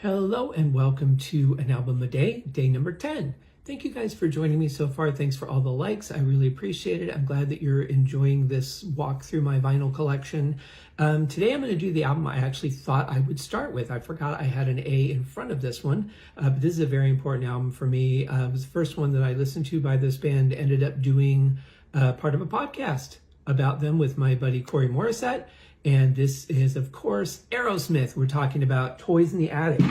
Hello and welcome to an album a day, day number 10. Thank you guys for joining me so far. Thanks for all the likes. I really appreciate it. I'm glad that you're enjoying this walk through my vinyl collection. Today I'm going to do the album I actually thought I would start with. I forgot I had an A in front of this one, but this is a very important album for me. It was the first one that I listened to by this band. Ended up doing part of a podcast about them with my buddy Corey Morissette. And this is, of course, Aerosmith. We're talking about Toys in the Attic.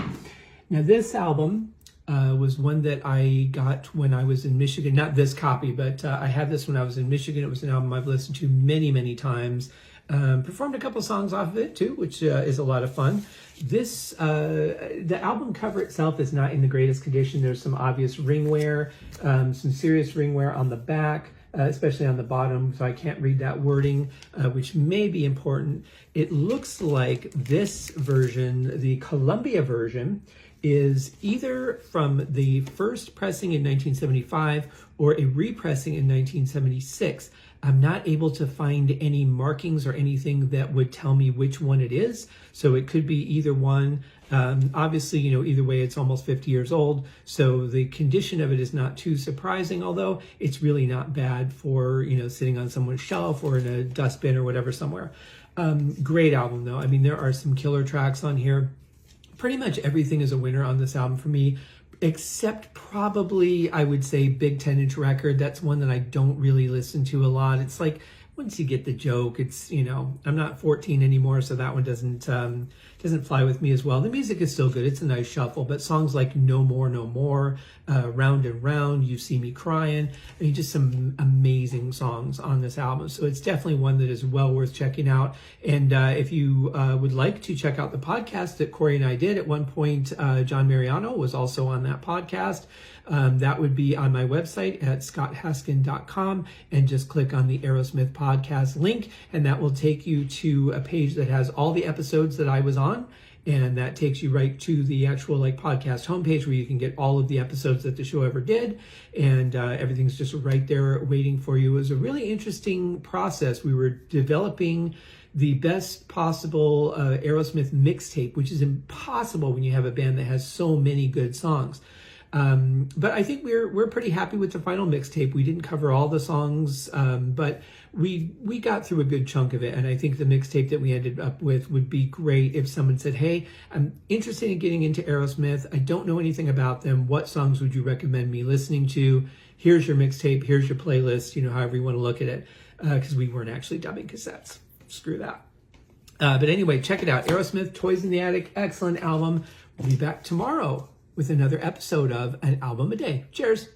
Now, this album was one that I got when I was in Michigan. Not this copy, but I had this when I was in Michigan. It was an album I've listened to many, many times. Performed a couple songs off of it, too, which is a lot of fun. The album cover itself is not in the greatest condition. There's some obvious ring wear, some serious ring wear on the back. Especially on the bottom, so I can't read that wording, which may be important. It looks like this version, the Columbia version, is either from the first pressing in 1975 or a repressing in 1976. I'm not able to find any markings or anything that would tell me which one it is, so it could be either one. Obviously, either way, it's almost 50 years old, so the condition of it is not too surprising, although it's really not bad for, sitting on someone's shelf or in a dustbin or whatever somewhere. Great album, though. I mean, there are some killer tracks on here. Pretty much everything is a winner on this album for me, except probably, I would say, Big 10-inch Record. That's one that I don't really listen to a lot. It's like, once you get the joke, it's, I'm not 14 anymore, so that one doesn't fly with me as well. The music is still good. It's a nice shuffle, but songs like No More, No More, Round and Round, You See Me Crying, I mean, just some amazing songs on this album. So it's definitely one that is well worth checking out. And if you would like to check out the podcast that Corey and I did at one point, John Mariano was also on that podcast. That would be on my website at scotthaskin.com, and just click on the Aerosmith podcast link, and that will take you to a page that has all the episodes that I was on, and that takes you right to the actual podcast homepage where you can get all of the episodes that the show ever did, and everything's just right there waiting for you. It was a really interesting process. We were developing the best possible Aerosmith mixtape, which is impossible when you have a band that has so many good songs. But I think we're pretty happy with the final mixtape. We didn't cover all the songs, but we got through a good chunk of it. And I think the mixtape that we ended up with would be great if someone said, hey, I'm interested in getting into Aerosmith. I don't know anything about them. What songs would you recommend me listening to? Here's your mixtape. Here's your playlist, however you want to look at it, because we weren't actually dubbing cassettes. Screw that. But anyway, check it out. Aerosmith, Toys in the Attic, excellent album. We'll be back tomorrow with another episode of An Album a Day. Cheers.